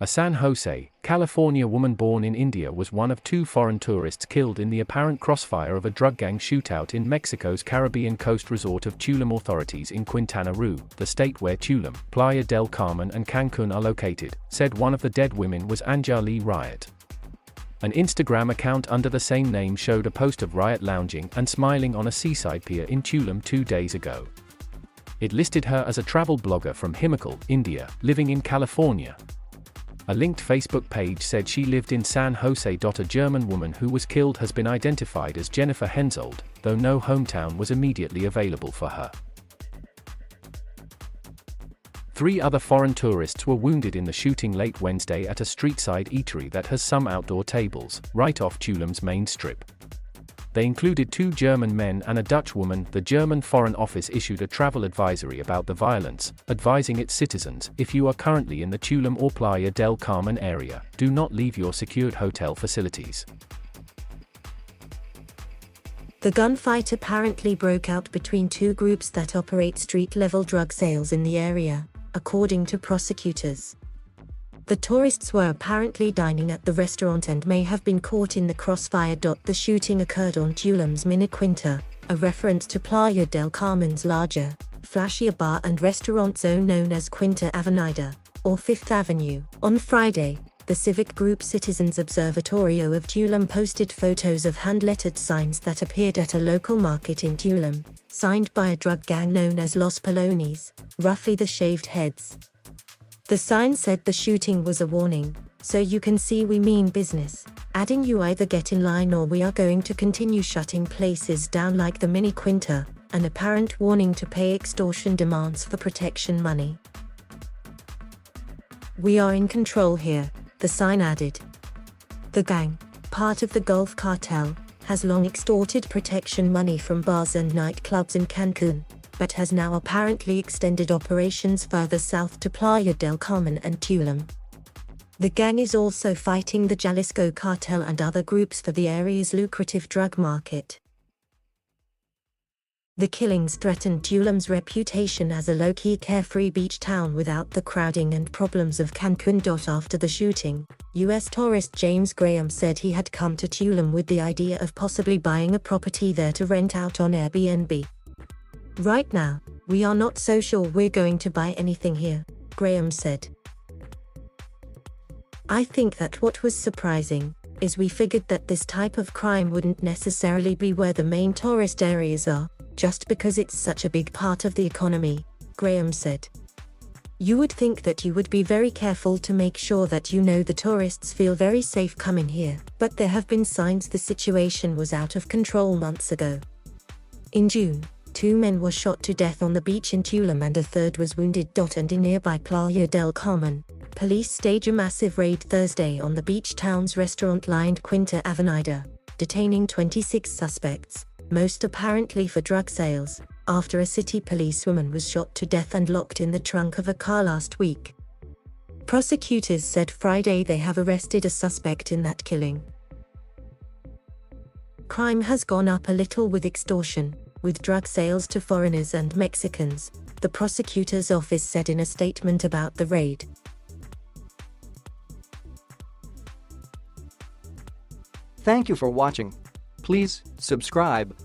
A San Jose, California woman born in India was one of 2 foreign tourists killed in the apparent crossfire of a drug gang shootout in Mexico's Caribbean coast resort of Tulum. Authorities in Quintana Roo, the state where Tulum, Playa del Carmen and Cancun are located, said one of the dead women was Anjali Riot. An Instagram account under the same name showed a post of Riot lounging and smiling on a seaside pier in Tulum 2 days ago. It listed her as a travel blogger from Himachal, India, living in California. A linked Facebook page said she lived in San Jose. A German woman who was killed has been identified as Jennifer Hensoldt, though no hometown was immediately available for her. 3 other foreign tourists were wounded in the shooting late Wednesday at a street-side eatery that has some outdoor tables, right off Tulum's main strip. They included 2 German men and a Dutch woman. The German Foreign Office issued a travel advisory about the violence, advising its citizens, if you are currently in the Tulum or Playa del Carmen area, do not leave your secured hotel facilities. The gunfight apparently broke out between 2 groups that operate street-level drug sales in the area, according to prosecutors. The tourists were apparently dining at the restaurant and may have been caught in the crossfire. The shooting occurred on Tulum's Mini Quinta, a reference to Playa del Carmen's larger, flashier bar and restaurant zone known as Quinta Avenida, or Fifth Avenue. On Friday, the civic group Citizens Observatorio of Tulum posted photos of hand-lettered signs that appeared at a local market in Tulum, signed by a drug gang known as Los Pelones, roughly the shaved heads. The sign said the shooting was a warning, so you can see we mean business, adding you either get in line or we are going to continue shutting places down like the Mini Quinta, an apparent warning to pay extortion demands for protection money. We are in control here, the sign added. The gang, part of the Gulf Cartel, has long extorted protection money from bars and nightclubs in Cancun, but has now apparently extended operations further south to Playa del Carmen and Tulum. The gang is also fighting the Jalisco cartel and other groups for the area's lucrative drug market. The killings threatened Tulum's reputation as a low-key carefree beach town without the crowding and problems of Cancun. After the shooting, U.S. tourist James Graham said he had come to Tulum with the idea of possibly buying a property there to rent out on Airbnb. Right now, we are not so sure we're going to buy anything here, Graham said. I think that what was surprising is we figured that this type of crime wouldn't necessarily be where the main tourist areas are, just because it's such a big part of the economy, Graham said. You would think that you would be very careful to make sure that you know the tourists feel very safe coming here, but there have been signs the situation was out of control months ago. In June, 2 men were shot to death on the beach in Tulum and a third was wounded. And in nearby Playa del Carmen, police staged a massive raid Thursday on the beach town's restaurant-lined Quinta Avenida, detaining 26 suspects, most apparently for drug sales, after a city policewoman was shot to death and locked in the trunk of a car last week. Prosecutors said Friday they have arrested a suspect in that killing. Crime has gone up a little with extortion, with drug sales to foreigners and Mexicans, the prosecutor's office said in a statement about the raid. Thank you for watching. Please subscribe.